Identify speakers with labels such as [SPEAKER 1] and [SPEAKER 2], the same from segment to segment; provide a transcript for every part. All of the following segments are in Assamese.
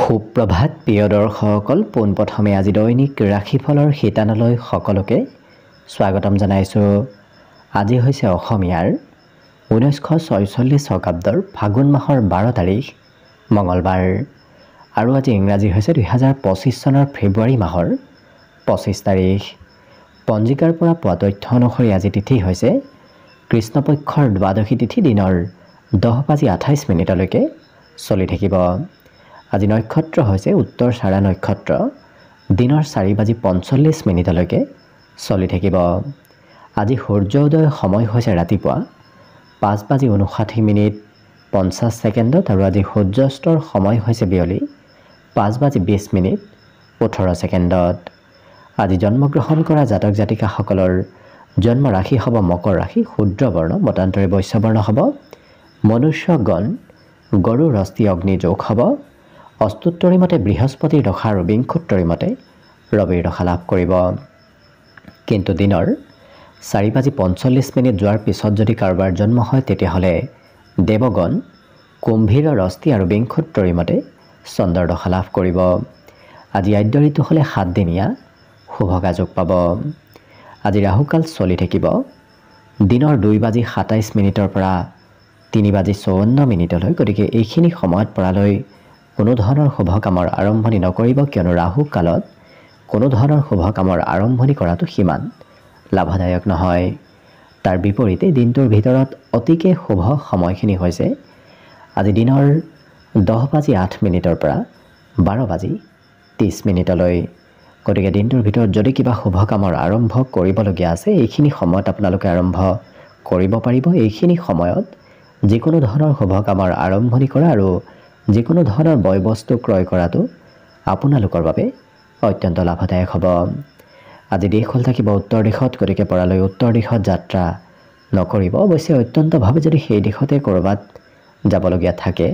[SPEAKER 1] সুপ্ৰভাত প্ৰিয় দৰ্শকসকল, পোনপ্ৰথমে আজি দৈনিক ৰাশিফলৰ শিতানলৈ সকলোকে স্বাগতম জনাইছোঁ। আজি হৈছে অসমীয়াৰ 1946 শকাব্দৰ ফাগুন মাহৰ 12 তাৰিখ মঙলবাৰ আৰু আজি ইংৰাজী হৈছে 2025 চনৰ ফেব্ৰুৱাৰী মাহৰ 25 তাৰিখ। পঞ্জিকাৰ পৰা পোৱা তথ্য অনুসৰি আজি তিথি হৈছে কৃষ্ণপক্ষৰ দ্বাদশী তিথি, দিনৰ 10:28 চলি থাকিব। আজি নক্ষত্ৰ হৈছে উত্তৰ চাৰা নক্ষত্ৰ, দিনৰ 4:45 চলি থাকিব। আজি সূৰ্য উদয় সময় হৈছে ৰাতিপুৱা 5:59 আৰু আজি সূৰ্যাস্তৰ সময় হৈছে বিয়লি 5:20 আজি জন্মগ্ৰহণ কৰা জাতক জাতিকাসকলৰ জন্ম ৰাশি হ'ব মকৰ ৰাশি, শুদ্ৰ বৰ্ণ, মতান্তৰে বৈশ্য বৰ্ণ হ'ব, মনুষ্য গণ, গৰু ৰস্তি অগ্নি যোগ হ'ব, অস্তুত্তৰী মতে বৃহস্পতিৰ দশা আৰু বিংশোত্তৰী মতে ৰবিৰ দশা লাভ কৰিব। কিন্তু দিনৰ 4:45 যোৱাৰ পিছত যদি কাৰোবাৰ জন্ম হয় তেতিয়াহ'লে দেৱগণ কুম্ভীৰ ৰস্তি আৰু বিংশোত্তৰী মতে চন্দ্ৰৰ দশা লাভ কৰিব। আজি আদ্য ঋতু হ'লে 7 দিনীয়া শুভগা যোগ পাব। আজি ৰাহুকাল চলি থাকিব দিনৰ 2:27 পৰা 3:54। গতিকে এইখিনি সময়ত পৰালৈ কোনো ধৰণৰ শুভ কামৰ আৰম্ভণি নকৰিব, কিয়নো ৰাহু কালত কোনো ধৰণৰ শুভ কামৰ আৰম্ভণি কৰাটো সিমান লাভদায়ক নহয়। তাৰ বিপৰীতে দিনটোৰ ভিতৰত অতিকে শুভ সময়খিনি হৈছে আজি দিনৰ 10:08 পৰা 12:30। গতিকে দিনটোৰ ভিতৰত যদি কিবা শুভ কামৰ আৰম্ভ কৰিবলগীয়া আছে এইখিনি সময়ত আপোনালোকে আৰম্ভ কৰিব পাৰিব। এইখিনি সময়ত যিকোনো ধৰণৰ শুভ কামৰ আৰম্ভণি কৰা আৰু যিকোনো ধৰণৰ বয় বস্তু ক্ৰয় কৰাটো আপোনালোকৰ বাবে অত্যন্ত লাভদায়ক হ'ব। আজি দেশ হ'ল থাকিব উত্তৰ দিশত, গতিকে পৰালৈ উত্তৰ দিশত যাত্ৰা নকৰিব। অৱশ্যে অত্যন্তভাৱে যদি সেই দিশতে ক'ৰবাত যাবলগীয়া থাকে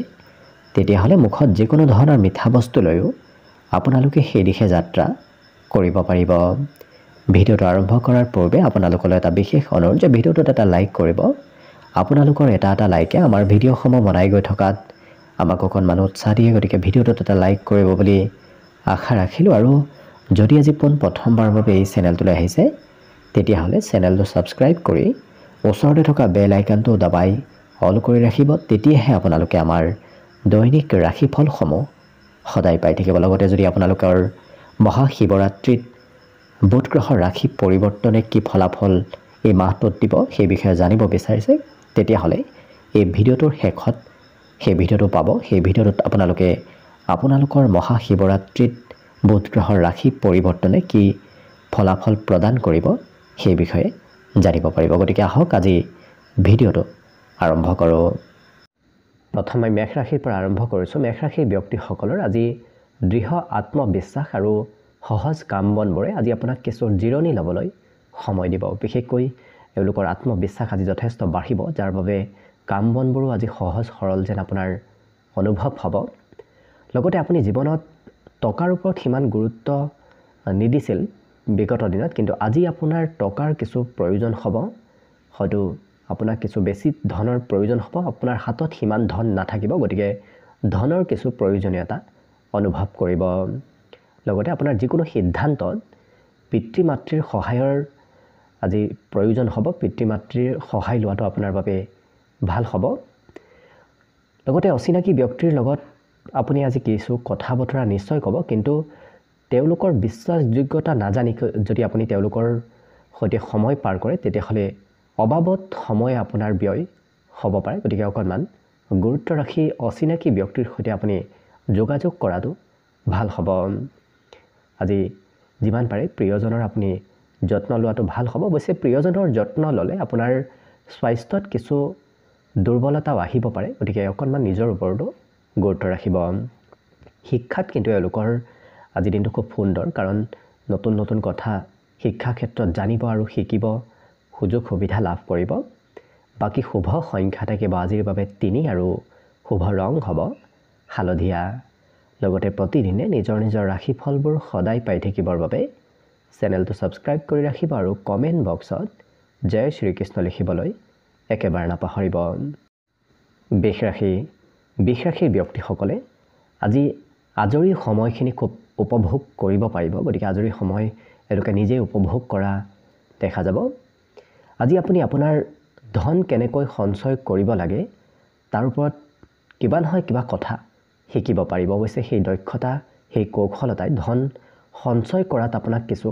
[SPEAKER 1] তেতিয়াহ'লে মুখত যিকোনো ধৰণৰ মিঠা বস্তু লৈও আপোনালোকে সেই দিশে যাত্ৰা কৰিব পাৰিব। ভিডিঅ'টো আৰম্ভ কৰাৰ পূৰ্বে আপোনালোকলৈ এটা বিশেষ অনুৰোধ যে ভিডিঅ'টোত এটা লাইক কৰিব। আপোনালোকৰ এটা লাইকে আমাৰ ভিডিঅ'সমূহ বনাই গৈ থকাত আমাক অকণমান উৎসাহ দিয়ে। গতিকে ভিডিঅ'টোত এটা লাইক কৰিব বুলি আশা ৰাখিলোঁ। আৰু যদি আজি প্ৰথমবাৰৰ বাবে এই চেনেলটোলৈ আহিছে তেতিয়াহ'লে চেনেলটো ছাবস্ক্ৰাইব কৰি ওচৰতে থকা বেল আইকনটো দবাই অল কৰি ৰাখিব। তেতিয়াহে আপোনালোকে আমাৰ দৈনিক ৰাশিফলসমূহ সদায় পাই থাকিব। লগতে যদি আপোনালোকৰ মহাশিৱৰাত্ৰিত বুধ গ্ৰহৰ ৰাশি পৰিৱৰ্তনে কি ফলাফল এই মাহটোত দিব সেই বিষয়ে জানিব বিচাৰিছে তেতিয়াহ'লে এই ভিডিঅ'টোৰ শেষত সেই ভিডিঅ'টো পাব। সেই ভিডিঅ'টোত আপোনালোকে আপোনালোকৰ মহাশিৱৰাত্ৰিত বুধ গ্ৰহৰ ৰাশি পৰিৱৰ্তনে কি ফলাফল প্ৰদান কৰিব সেই বিষয়ে জানিব পাৰিব। গতিকে আহক আজি ভিডিঅ'টো আৰম্ভ কৰোঁ। প্ৰথমে মেষ ৰাশিৰ পৰা আৰম্ভ কৰিছোঁ। মেষ ৰাশিৰ ব্যক্তিসকলৰ আজি দৃঢ় আত্মবিশ্বাস আৰু সহজ কাম বনবোৰে আজি আপোনাক কিছু জিৰণি ল'বলৈ সময় দিব। বিশেষকৈ এওঁলোকৰ আত্মবিশ্বাস আজি যথেষ্ট বাঢ়িব, যাৰ বাবে কাম বনবোৰো আজি সহজ সৰল যেন আপোনাৰ অনুভৱ হ'ব। লগতে আপুনি জীৱনত টকাৰ ওপৰত সিমান গুৰুত্ব নিদিছিল বিগত দিনত, কিন্তু আজি আপোনাৰ টকাৰ কিছু প্ৰয়োজন হ'ব। হয়তো আপোনাক কিছু বেছি ধনৰ প্ৰয়োজন হ'ব। আপোনাৰ হাতত সিমান ধন নাথাকিব, গতিকে ধনৰ কিছু প্ৰয়োজনীয়তা অনুভৱ কৰিব। লগতে আপোনাৰ যিকোনো সিদ্ধান্তত পিতৃ মাতৃৰ সহায়ৰ আজি প্ৰয়োজন হ'ব। পিতৃ মাতৃৰ সহায় লোৱাটো আপোনাৰ বাবে ভাল হ'ব। লগতে অচিনাকি ব্যক্তিৰ লগত আপুনি আজি কিছু কথা বতৰা নিশ্চয় ক'ব, কিন্তু তেওঁলোকৰ বিশ্বাসযোগ্যতা নাজানি যদি আপুনি তেওঁলোকৰ সৈতে সময় পাৰ কৰে তেতিয়াহ'লে অবাবত সময় আপোনাৰ ব্যয় হ'ব পাৰে। গতিকে অকণমান গুৰুত্ব ৰাখি অচিনাকি ব্যক্তিৰ সৈতে আপুনি যোগাযোগ কৰাটো ভাল হ'ব। আজি যিমান পাৰে প্ৰিয়জনৰ আপুনি যত্ন লোৱাটো ভাল হ'ব। অৱশ্যে প্ৰিয়জনৰ যত্ন ল'লে আপোনাৰ স্বাস্থ্যত কিছু দুৰ্বলতাও আহিব পাৰে, গতিকে অকণমান নিজৰ ওপৰতো গুৰুত্ব ৰাখিব। শিক্ষাত কিন্তু এওঁলোকৰ আজি দিনটো খুব সুন্দৰ, কাৰণ নতুন নতুন কথা শিক্ষা ক্ষেত্ৰত জানিব আৰু শিকিব সুযোগ সুবিধা লাভ কৰিব। বাকী শুভ সংখ্যা থাকিব আজিৰ বাবে 3 আৰু শুভ ৰং হ'ব হালধীয়া। লগতে প্ৰতিদিনে নিজৰ নিজৰ ৰাশিফলবোৰ সদায় পাই থাকিবৰ বাবে চেনেলটো ছাবস্ক্ৰাইব কৰি ৰাখিব আৰু কমেণ্ট বক্সত জয় শ্ৰীকৃষ্ণ লিখিবলৈ একেবাৰে নাপাহৰিব। বৃষ ৰাশিৰ ব্যক্তিসকলে আজি আজৰি সময়খিনি খুব উপভোগ কৰিব পাৰিব। গতিকে আজৰি সময় এলোকে নিজে উপভোগ কৰা দেখা যাব। আজি আপুনি আপোনাৰ ধন কেনেকৈ সঞ্চয় কৰিব লাগে তাৰ ওপৰত কিবা নহয় কিবা কথা শিকিব পাৰিব। অৱশ্যে সেই দক্ষতা সেই কৌশলতাই ধন সঞ্চয় কৰাত আপোনাক কিছু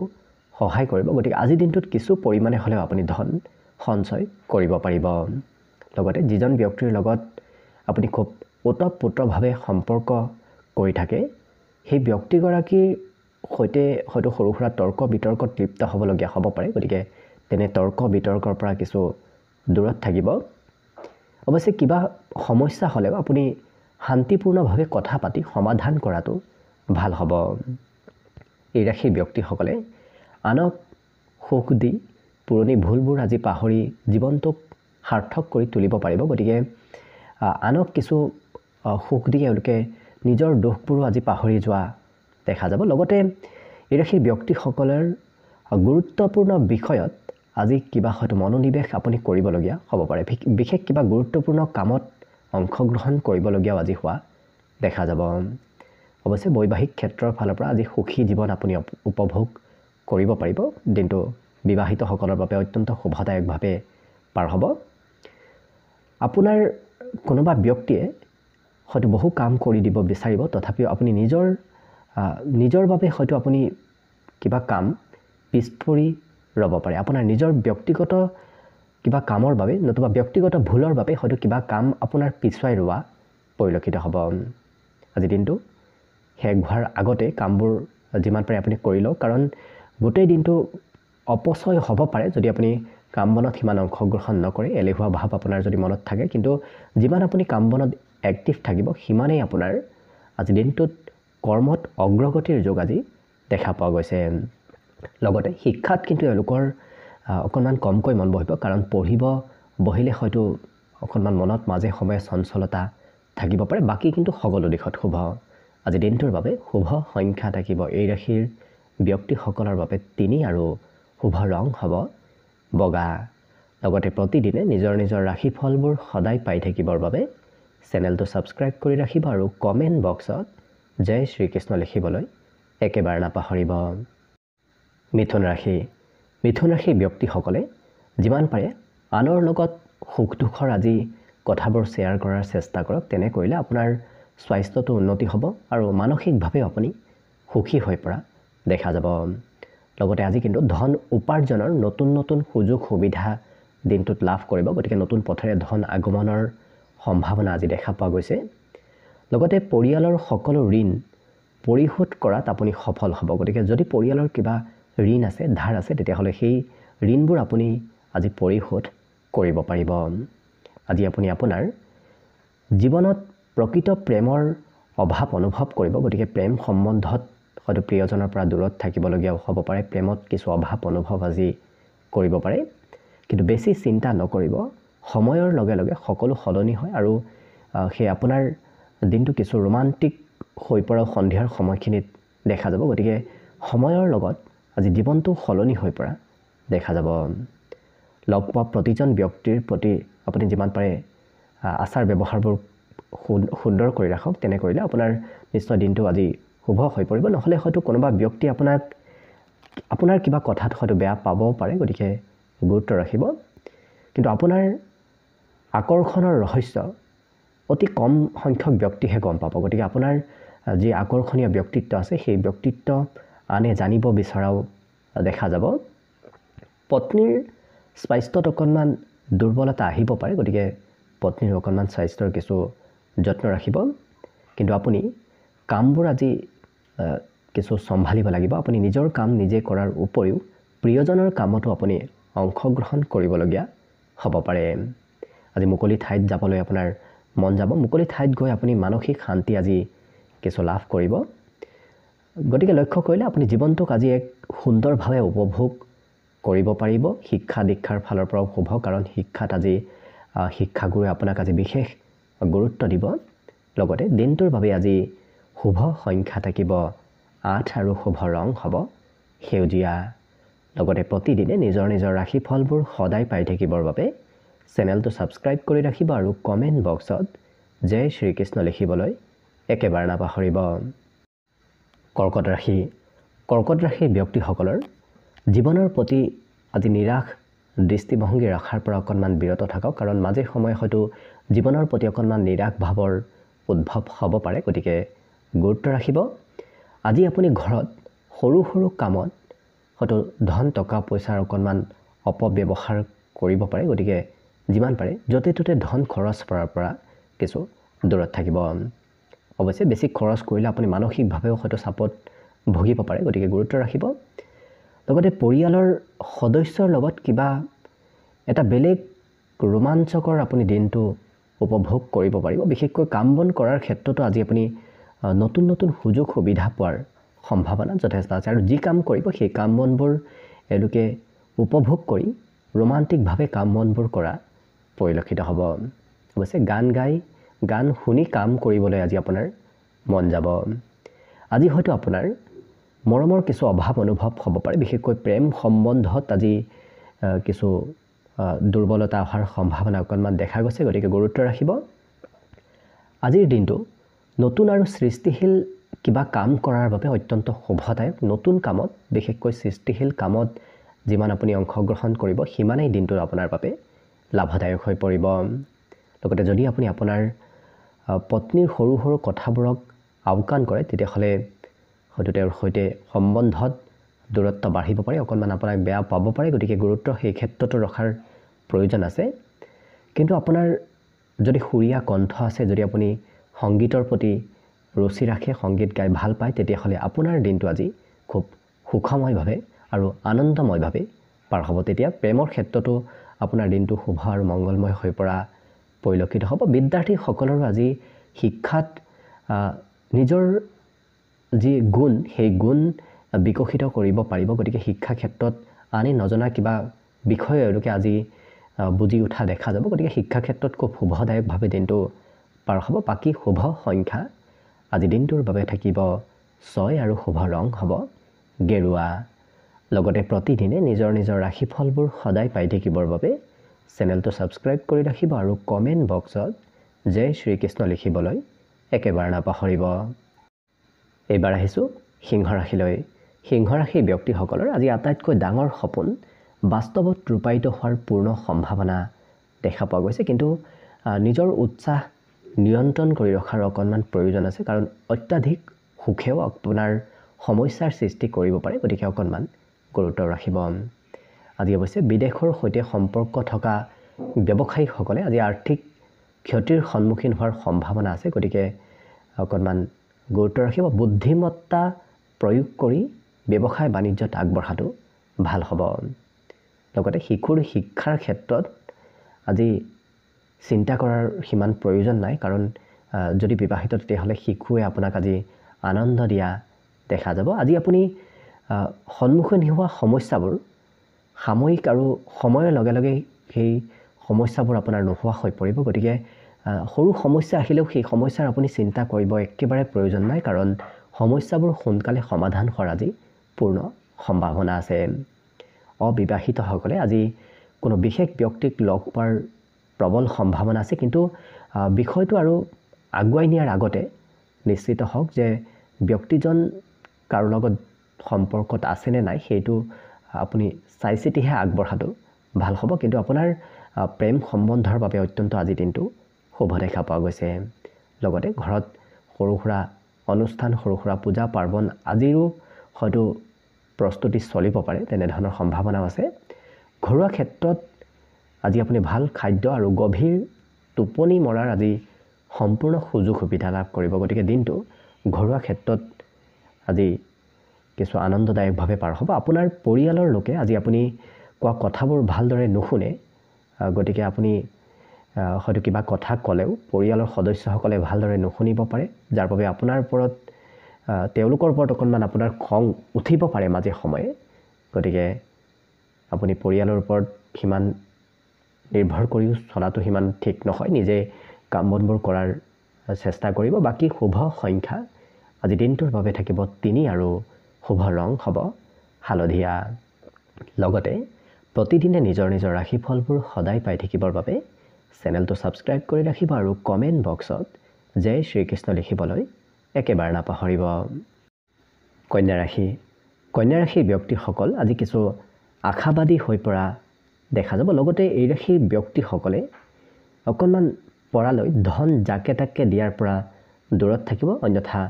[SPEAKER 1] সহায় কৰিব। গতিকে আজিৰ দিনটোত কিছু পৰিমাণে হ'লেও আপুনি ধন সঞ্চয় কৰিব পাৰিব। লগতে যিজন ব্যক্তিৰ লগত আপুনি খুব ওতঃপ্ৰোতভাৱে সম্পৰ্ক কৰি থাকে সেই ব্যক্তিগৰাকীৰ সৈতে হয়তো সৰু সুৰা তৰ্ক বিতৰ্কত লিপ্ত হ'বলগীয়া হ'ব পাৰে। গতিকে তেনে তৰ্ক বিতৰ্কৰ পৰা কিছু দূৰত থাকিব। অৱশ্যে কিবা সমস্যা হ'লেও আপুনি শান্তিপূৰ্ণভাৱে কথা পাতি সমাধান কৰাটো ভাল হ'ব। এই ৰাশিৰ ব্যক্তিসকলে আনক সুখ দি পুৰণি ভুলবোৰ আজি পাহৰি জীৱনটোক সাৰ্থক কৰি তুলিব পাৰিব। গতিকে আনক কিছু সুখ দি এওঁলোকে নিজৰ দোষবোৰো আজি পাহৰি যোৱা দেখা যাব। লগতে এই ৰাশিৰ ব্যক্তিসকলৰ গুৰুত্বপূৰ্ণ বিষয়ত আজি কিবা হয়তো মনোনিৱেশ আপুনি কৰিবলগীয়া হ'ব পাৰে। বিশেষ কিবা গুৰুত্বপূৰ্ণ কামত অংশগ্ৰহণ কৰিবলগীয়াও আজি হোৱা দেখা যাব। অৱশ্যে বৈবাহিক ক্ষেত্ৰৰ ফালৰ পৰা আজি সুখী জীৱন আপুনি উপভোগ কৰিব পাৰিব। দিনটো বিবাহিতসকলৰ বাবে অত্যন্ত শুভদায়কভাৱে পাৰ হ'ব। আপোনাৰ কোনোবা ব্যক্তিয়ে হয়তো বহু কাম কৰি দিব বিচাৰিব, তথাপিও আপুনি নিজৰ বাবে হয়তো আপুনি কিবা কাম পিছ পৰি ৰ'ব পাৰে। আপোনাৰ নিজৰ ব্যক্তিগত কিবা কামৰ বাবে নতুবা ব্যক্তিগত ভুলৰ বাবে হয়তো কিবা কাম আপোনাৰ পিছুৱাই ৰোৱা পৰিলক্ষিত হ'ব। আজি দিনটো শেষ হোৱাৰ আগতে কামবোৰ যিমান পাৰে আপুনি কৰি লওক, কাৰণ গোটেই দিনটো অপচয় হ'ব পাৰে যদি আপুনি কাম বনত সিমান অংশগ্ৰহণ নকৰে। এলেহুৱা ভাৱ আপোনাৰ যদি মনত থাকে, কিন্তু যিমান আপুনি কাম বনত এক্টিভ থাকিব সিমানেই আপোনাৰ আজি দিনটোত কৰ্মত অগ্ৰগতিৰ যোগ আজি দেখা পোৱা গৈছে। লগতে শিক্ষাত কিন্তু এওঁলোকৰ অকণমান কমকৈ মন বহিব, কাৰণ পঢ়িব বহিলে হয়তো অকণমান মনত মাজে সময়ে চঞ্চলতা থাকিব পাৰে। বাকী কিন্তু সকলো দিশত শুভ। আজি দিনটোৰ বাবে শুভ সংখ্যা থাকিব এই ৰাশিৰ ব্যক্তিসকলৰ বাবে 3 আৰু শুভ ৰং হ'ব বগা। লগতে প্ৰতিদিনে নিজৰ নিজৰ ৰাশিফলবোৰ সদায় পাই থাকিবৰ বাবে চেনেলটো ছাবস্ক্ৰাইব কৰি ৰাখিব আৰু কমেণ্ট বক্সত জয় শ্ৰীকৃষ্ণ লিখিবলৈ একেবাৰে নাপাহৰিব। মিথুন ৰাশি। মিথুন ৰাশিৰ ব্যক্তিসকলে যিমান পাৰে আনৰ লগত সুখ দুখৰ আজি কথাবোৰ শ্বেয়াৰ কৰাৰ চেষ্টা কৰক। তেনে কৰিলে আপোনাৰ স্বাস্থ্যটো উন্নতি হ'ব আৰু মানসিকভাৱে আপুনি সুখী হৈ পৰা দেখা যাব। লগতে আজি কিন্তু ধন উপাৰ্জনৰ নতুন নতুন সুযোগ সুবিধা দিনটোত লাভ কৰিব। গতিকে নতুন পথেৰে ধন আগমনৰ সম্ভাৱনা আজি দেখা পোৱা গৈছে। লগতে পৰিয়ালৰ সকলো ঋণ পৰিশোধ কৰাত আপুনি সফল হ'ব। গতিকে যদি পৰিয়ালৰ কিবা ঋণ আছে, ধাৰ আছে, তেতিয়াহ'লে সেই ঋণবোৰ আপুনি আজি পৰিশোধ কৰিব পাৰিব। আজি আপুনি আপোনাৰ জীৱনত প্ৰকৃত প্ৰেমৰ অভাৱ অনুভৱ কৰিব। গতিকে প্ৰেম সম্বন্ধত হয়তো প্ৰিয়জনৰ পৰা দূৰত থাকিবলগীয়াও হ'ব পাৰে। প্ৰেমত কিছু অভাৱ অনুভৱ আজি কৰিব পাৰে, কিন্তু বেছি চিন্তা নকৰিব। সময়ৰ লগে লগে সকলো সলনি হয় আৰু সেই আপোনাৰ দিনটো কিছু ৰোমান্টিক হৈ পৰাও সন্ধিয়াৰ সময়খিনিত দেখা যাব। গতিকে সময়ৰ লগত আজি জীৱনটো সলনি হৈ পৰা দেখা যাব। লগ পোৱা প্ৰতিজন ব্যক্তিৰ প্ৰতি আপুনি যিমান পাৰে আচাৰ ব্যৱহাৰবোৰ সুন্দৰ কৰি ৰাখক। তেনে কৰিলে আপোনাৰ নিশ্চয় দিনটো আজি শুভ হৈ পৰিব। নহ'লে হয়তো কোনোবা ব্যক্তি আপোনাৰ কিবা কথাত হয়তো বেয়া পাবও পাৰে। গতিকে গুৰুত্ব ৰাখিব। কিন্তু আপোনাৰ আকৰ্ষণৰ ৰহস্য অতি কম সংখ্যক ব্যক্তিহে গম পাব। গতিকে আপোনাৰ যি আকৰ্ষণীয় ব্যক্তিত্ব আছে সেই ব্যক্তিত্ব আনে জানিব বিচৰাও দেখা যাব। পত্নীৰ স্বাস্থ্যত অকণমান দুৰ্বলতা আহিব পাৰে। গতিকে পত্নীৰ অকণমান স্বাস্থ্যৰ কিছু যত্ন ৰাখিব। কিন্তু আপুনি কামবোৰ আজি কিছু চম্ভালিব লাগিব। আপুনি নিজৰ কাম নিজে কৰাৰ উপৰিও প্ৰিয়জনৰ কামতো আপুনি অংশগ্ৰহণ কৰিবলগীয়া হ'ব পাৰে। আজি মুকলি ঠাইত যাবলৈ আপোনাৰ মন যাব। মুকলি ঠাইত গৈ আপুনি মানসিক শান্তি আজি কিছু লাভ কৰিব। গতিকে লক্ষ্য কৰিলে আপুনি জীৱনটোক আজি এক সুন্দৰভাৱে উপভোগ কৰিব পাৰিব। শিক্ষা দীক্ষাৰ ফালৰ পৰাও শুভ, কাৰণ শিক্ষাত আজি শিক্ষাগুৰুৱে আপোনাক আজি বিশেষ গুৰুত্ব দিব। লগতে দিনটোৰ বাবে আজি শুভ সংখ্যা থাকিব 8 আৰু শুভ ৰং হ'ব সেউজীয়া। লগতে প্ৰতিদিনে নিজৰ নিজৰ ৰাশিফলবোৰ সদায় পাই থাকিবৰ বাবে চেনেলটো ছাবস্ক্ৰাইব কৰি ৰাখিব আৰু কমেণ্ট বক্সত জয় শ্ৰীকৃষ্ণ লিখিবলৈ একেবাৰে নাপাহৰিব। কৰ্কট ৰাশিৰ ব্যক্তিসকলৰ জীৱনৰ প্ৰতি আজি নিৰাশ দৃষ্টিভংগী ৰখাৰ পৰা অকণমান বিৰত থাকক, কাৰণ মাজে সময়ে হয়তো জীৱনৰ প্ৰতি অকণমান নিৰাশ ভাৱৰ উদ্ভৱ হ'ব পাৰে। গতিকে গুৰুত্ব ৰাখিব। আজি আপুনি ঘৰত সৰু সৰু কামত হয়তো ধন টকা পইচাৰ অকণমান অপব্যৱহাৰ কৰিব পাৰে। গতিকে যিমান পাৰে য'তে ত'তে ধন খৰচ কৰাৰ পৰা কিছু দূৰত থাকিব। অৱশ্যে বেছি খৰচ কৰিলে আপুনি মানসিকভাৱেও হয়তো চাপত ভুগিব পাৰে। গতিকে গুৰুত্ব ৰাখিব। লগতে পৰিয়ালৰ সদস্যৰ লগত কিবা এটা বেলেগ ৰোমাঞ্চকৰ আপুনি দিনটো উপভোগ কৰিব পাৰিব। বিশেষকৈ কাম বন কৰাৰ ক্ষেত্ৰতো আজি আপুনি নতুন নতুন সুযোগ সুবিধা পোৱাৰ সম্ভাৱনা যথেষ্ট আছে, আৰু যি কাম কৰিব সেই কাম বনবোৰ এওঁলোকে উপভোগ কৰি ৰোমান্টিকভাৱে কাম বনবোৰ কৰা পৰিলক্ষিত হ'ব। অৱশ্যে গান শুনি কাম কৰিবলৈ আজি আপোনাৰ মন যাব। আজি হয়তো আপোনাৰ মৰমৰ কিছু অভাৱ অনুভৱ হ'ব পাৰে। বিশেষকৈ প্ৰেম সম্বন্ধত আজি কিছু দুৰ্বলতা অহাৰ সম্ভাৱনা অকণমান দেখা গৈছে। গতিকে গুৰুত্ব ৰাখিব। আজিৰ দিনটো নতুন আৰু সৃষ্টিশীল কিবা কাম কৰাৰ বাবে অত্যন্ত শুভদায়ক। নতুন কামত, বিশেষকৈ সৃষ্টিশীল কামত যিমান আপুনি অংশগ্ৰহণ কৰিব সিমানেই দিনটো আপোনাৰ বাবে লাভদায়ক হৈ পৰিব। লগতে যদি আপুনি আপোনাৰ পত্নীৰ সৰু সৰু কথাবোৰক আওকাণ কৰে তেতিয়াহ'লে হয়তো তেওঁৰ সৈতে সম্বন্ধত দূৰত্ব বাঢ়িব পাৰে, অকণমান আপোনাক বেয়া পাব পাৰে। গতিকে গুৰুত্ব সেই ক্ষেত্ৰতো ৰখাৰ প্ৰয়োজন আছে। কিন্তু আপোনাৰ যদি সুৰীয়া কণ্ঠ আছে, যদি আপুনি সংগীতৰ প্ৰতি ৰুচি ৰাখে, সংগীত গাই ভাল পায়, তেতিয়াহ'লে আপোনাৰ দিনটো আজি খুব সুখময়ভাৱে আৰু আনন্দময়ভাৱে পাৰ হ'ব। তেতিয়া প্ৰেমৰ ক্ষেত্ৰতো আপোনাৰ দিনটো শুভ আৰু মংগলময় হৈ পৰা পৰিলক্ষিত হ'ব। বিদ্যাৰ্থীসকলৰো আজি শিক্ষাত নিজৰ যি গুণ সেই গুণ বিকশিত কৰিব পাৰিব। গতিকে শিক্ষা ক্ষেত্ৰত আনে নজনা কিবা বিষয় এওঁলোকে আজি বুজি উঠা দেখা যাব। গতিকে শিক্ষা ক্ষেত্ৰত খুব শুভদায়কভাৱে দিনটো পাৰ হ'ব। বাকী শুভ সংখ্যা আজি দিনটোৰ বাবে থাকিব 6 আৰু শুভ ৰং হ'ব গেৰুৱা। লগতে প্ৰতিদিনে নিজৰ নিজৰ ৰাশিফলবোৰ সদায় পাই থাকিবৰ বাবে চেনেলটো ছাবস্ক্ৰাইব কৰি ৰাখিব আৰু কমেণ্ট বক্সত জয় শ্ৰীকৃষ্ণ লিখিবলৈ একেবাৰে নাপাহৰিব। এইবাৰ আহিছোঁ সিংহ ৰাশিলৈ। সিংহ ৰাশিৰ ব্যক্তিসকলৰ আজি আটাইতকৈ ডাঙৰ সপোন বাস্তৱত ৰূপায়িত হোৱাৰ পূৰ্ণ সম্ভাৱনা দেখা পোৱা গৈছে। কিন্তু নিজৰ উৎসাহ নিয়ন্ত্ৰণ কৰি ৰখাৰ অকণমান প্ৰয়োজন আছে, কাৰণ অত্যাধিক সুখেও আপোনাৰ সমস্যাৰ সৃষ্টি কৰিব পাৰে। গতিকে অকণমান গুৰুত্ব ৰাখিব। আজি অৱশ্যে বিদেশৰ সৈতে সম্পৰ্ক থকা ব্যৱসায়ীসকলে আজি আৰ্থিক ক্ষতিৰ সন্মুখীন হোৱাৰ সম্ভাৱনা আছে। গতিকে অকণমান গুৰুত্ব ৰাখিব। বুদ্ধিমত্তা প্ৰয়োগ কৰি ব্যৱসায় বাণিজ্যত আগবঢ়াটো ভাল হ'ব। লগতে শিশুৰ শিক্ষাৰ ক্ষেত্ৰত আজি চিন্তা কৰাৰ সিমান প্ৰয়োজন নাই, কাৰণ যদি বিবাহিত তেতিয়াহ'লে শিশুৱে আপোনাক আজি আনন্দ দিয়া দেখা যাব। আজি আপুনি সন্মুখীন হোৱা সমস্যাবোৰ সাময়িক আৰু সময়ৰ লগে লগে সেই সমস্যাবোৰ আপোনাৰ নোহোৱা হৈ পৰিব। গতিকে সৰু সমস্যা আহিলেও সেই সমস্যাৰ আপুনি চিন্তা কৰিব একেবাৰে প্ৰয়োজন নাই, কাৰণ সমস্যাবোৰ সোনকালে সমাধান হোৱাৰ আজি পূৰ্ণ সম্ভাৱনা আছে। অবিবাহিতসকলে আজি কোনো বিশেষ ব্যক্তিক লগ পোৱাৰ প্ৰবল সম্ভাৱনা আছে, কিন্তু বিষয়টো আৰু আগুৱাই নিয়াৰ আগতে নিশ্চিত হওক যে ব্যক্তিজন কাৰো লগত সম্পৰ্কত আছেনে নাই সেইটো আপুনি চাই চিতিহে আগবঢ়াটো ভাল হ'ব। কিন্তু আপোনাৰ প্ৰেম সম্বন্ধৰ বাবে অত্যন্ত আজি দিনটো শুভ দেখা পোৱা গৈছে। লগতে ঘৰত সৰু সুৰা অনুষ্ঠান, সৰু সুৰা পূজা পাৰ্বণ আজিৰো হয়তো প্ৰস্তুতি চলিব পাৰে, তেনেধৰণৰ সম্ভাৱনাও আছে। ঘৰুৱা ক্ষেত্ৰত আজি আপুনি ভাল খাদ্য আৰু গভীৰ টোপনি মৰাৰ আজি সম্পূৰ্ণ সুযোগ সুবিধা লাভ কৰিব। গতিকে দিনটো ঘৰুৱা ক্ষেত্ৰত আজি কিছু আনন্দদায়কভাৱে পাৰ হ'ব। আপোনাৰ পৰিয়ালৰ লোকে আজি আপুনি কোৱা কথাবোৰ ভালদৰে নুশুনে। গতিকে আপুনি হয়তো কিবা কথা ক'লেও পৰিয়ালৰ সদস্যসকলে ভালদৰে নুশুনিব পাৰে, যাৰ বাবে আপোনাৰ ওপৰত তেওঁলোকৰ ওপৰত অকণমান আপোনাৰ খং উঠিব পাৰে মাজে সময়ে। গতিকে আপুনি পৰিয়ালৰ ওপৰত সিমান নিৰ্ভৰ কৰিও চলাটো সিমান ঠিক নহয়। নিজে কাম বনবোৰ কৰাৰ চেষ্টা কৰিব। বাকী শুভ সংখ্যা আজি দিনটোৰ বাবে থাকিব 3 আৰু শুভ ৰং হ'ব হালধীয়া। লগতে প্ৰতিদিনে নিজৰ নিজৰ ৰাশিফলবোৰ সদায় পাই থাকিবৰ বাবে চেনেলটো ছাবস্ক্ৰাইব কৰি ৰাখিব আৰু কমেণ্ট বক্সত জয় শ্ৰীকৃষ্ণ লিখিবলৈ একেবাৰে নাপাহৰিব। কন্যা ৰাশিৰ ব্যক্তিসকল আজি কিছু আশাবাদী হৈ পৰা দেখা যাব। লগতে এই ৰাশিৰ ব্যক্তিসকলে অকণমান পৰালৈ ধন জাকে তাকে দিয়াৰ পৰা দূৰত থাকিব, অন্যথা